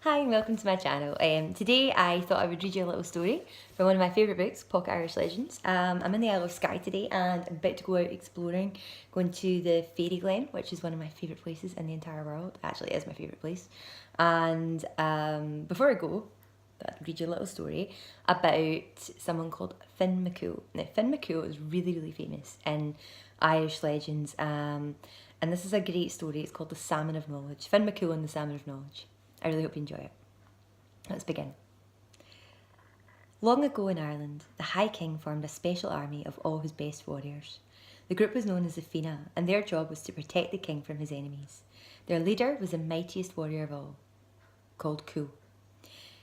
Hi and welcome to my channel. Today I thought I would read you a little story from one of my favourite books, Pocket Irish Legends. I'm in the Isle of Skye today and I'm about to go out exploring, going to the Fairy Glen, which is one of my favourite places in the entire world. Actually, it is my favourite place. And before I go, I'll read you a little story about someone called Fionn McCool. Now, Fionn McCool is really famous in Irish legends, and this is a great story. It's called The Salmon of Knowledge. Fionn McCool and the Salmon of Knowledge. I really hope you enjoy it. Let's begin. Long ago in Ireland, the High King formed a special army of all his best warriors. The group was known as the Fionn, and their job was to protect the king from his enemies. Their leader was the mightiest warrior of all, called Cumhaill.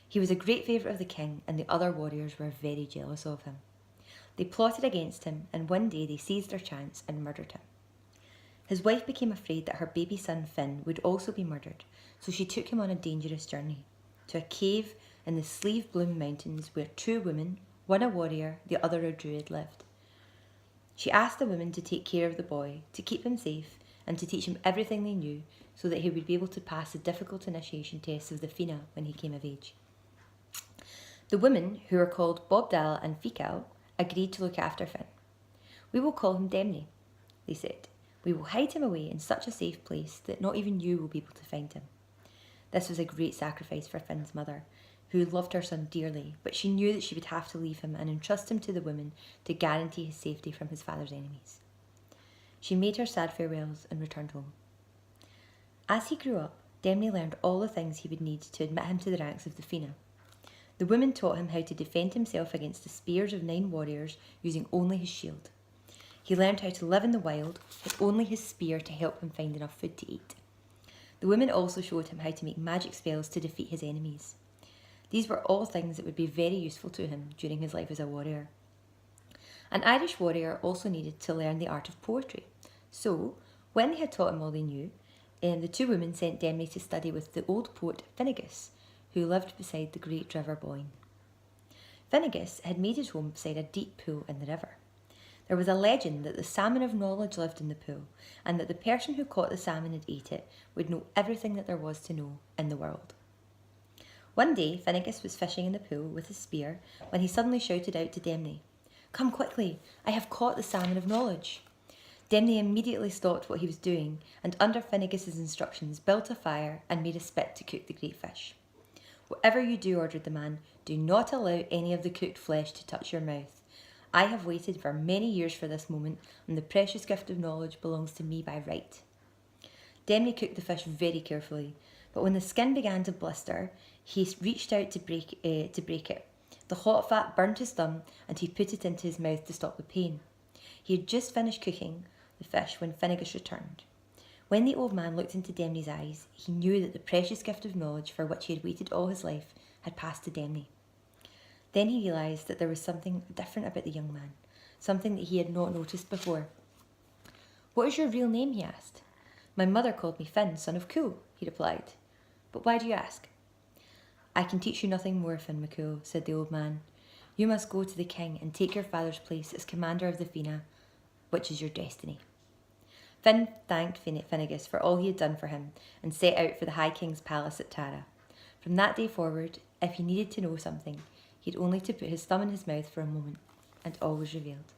He was a great favourite of the king, and the other warriors were very jealous of him. They plotted against him, and one day they seized their chance and murdered him. His wife became afraid that her baby son Fionn would also be murdered, so she took him on a dangerous journey to a cave in the Slieve Bloom Mountains where two women, one a warrior, the other a druid, lived. She asked the women to take care of the boy, to keep him safe, and to teach him everything they knew so that he would be able to pass the difficult initiation tests of the Fionn when he came of age. The women, who were called Bobdal and Fionn, agreed to look after Fionn. "We will call him Demny," they said. "We will hide him away in such a safe place that not even you will be able to find him." This was a great sacrifice for Fionn's mother, who loved her son dearly, but she knew that she would have to leave him and entrust him to the women to guarantee his safety from his father's enemies. She made her sad farewells and returned home. As he grew up, Demny learned all the things he would need to admit him to the ranks of the Fionn. The women taught him how to defend himself against the spears of 9 warriors using only his shield. He learned how to live in the wild with only his spear to help him find enough food to eat. The women also showed him how to make magic spells to defeat his enemies. These were all things that would be very useful to him during his life as a warrior. An Irish warrior also needed to learn the art of poetry. So, when they had taught him all they knew, the two women sent Demny to study with the old poet Finnegas, who lived beside the great river Boyne. Finnegas had made his home beside a deep pool in the river. There was a legend that the salmon of knowledge lived in the pool, and that the person who caught the salmon and ate it would know everything that there was to know in the world. One day, Finnegas was fishing in the pool with his spear when he suddenly shouted out to Demny, "Come quickly, I have caught the salmon of knowledge." Demny immediately stopped what he was doing and, under Finnegas's instructions, built a fire and made a spit to cook the great fish. "Whatever you do," ordered the man, "do not allow any of the cooked flesh to touch your mouth. I have waited for many years for this moment, and the precious gift of knowledge belongs to me by right." Demny cooked the fish very carefully, but when the skin began to blister, he reached out to break it. The hot fat burned his thumb, and he put it into his mouth to stop the pain. He had just finished cooking the fish when Finnegas returned. When the old man looked into Demny's eyes, he knew that the precious gift of knowledge for which he had waited all his life had passed to Demny. Then he realised that there was something different about the young man, something that he had not noticed before. "What is your real name?" he asked. "My mother called me Fionn, son of Cumhaill," he replied. "But why do you ask?" "I can teach you nothing more, Fionn McCool," said the old man. "You must go to the king and take your father's place as commander of the Fionn, which is your destiny." Fionn thanked Finnegas for all he had done for him and set out for the High King's palace at Tara. From that day forward, if he needed to know something, he had only to put his thumb in his mouth for a moment, and all was revealed.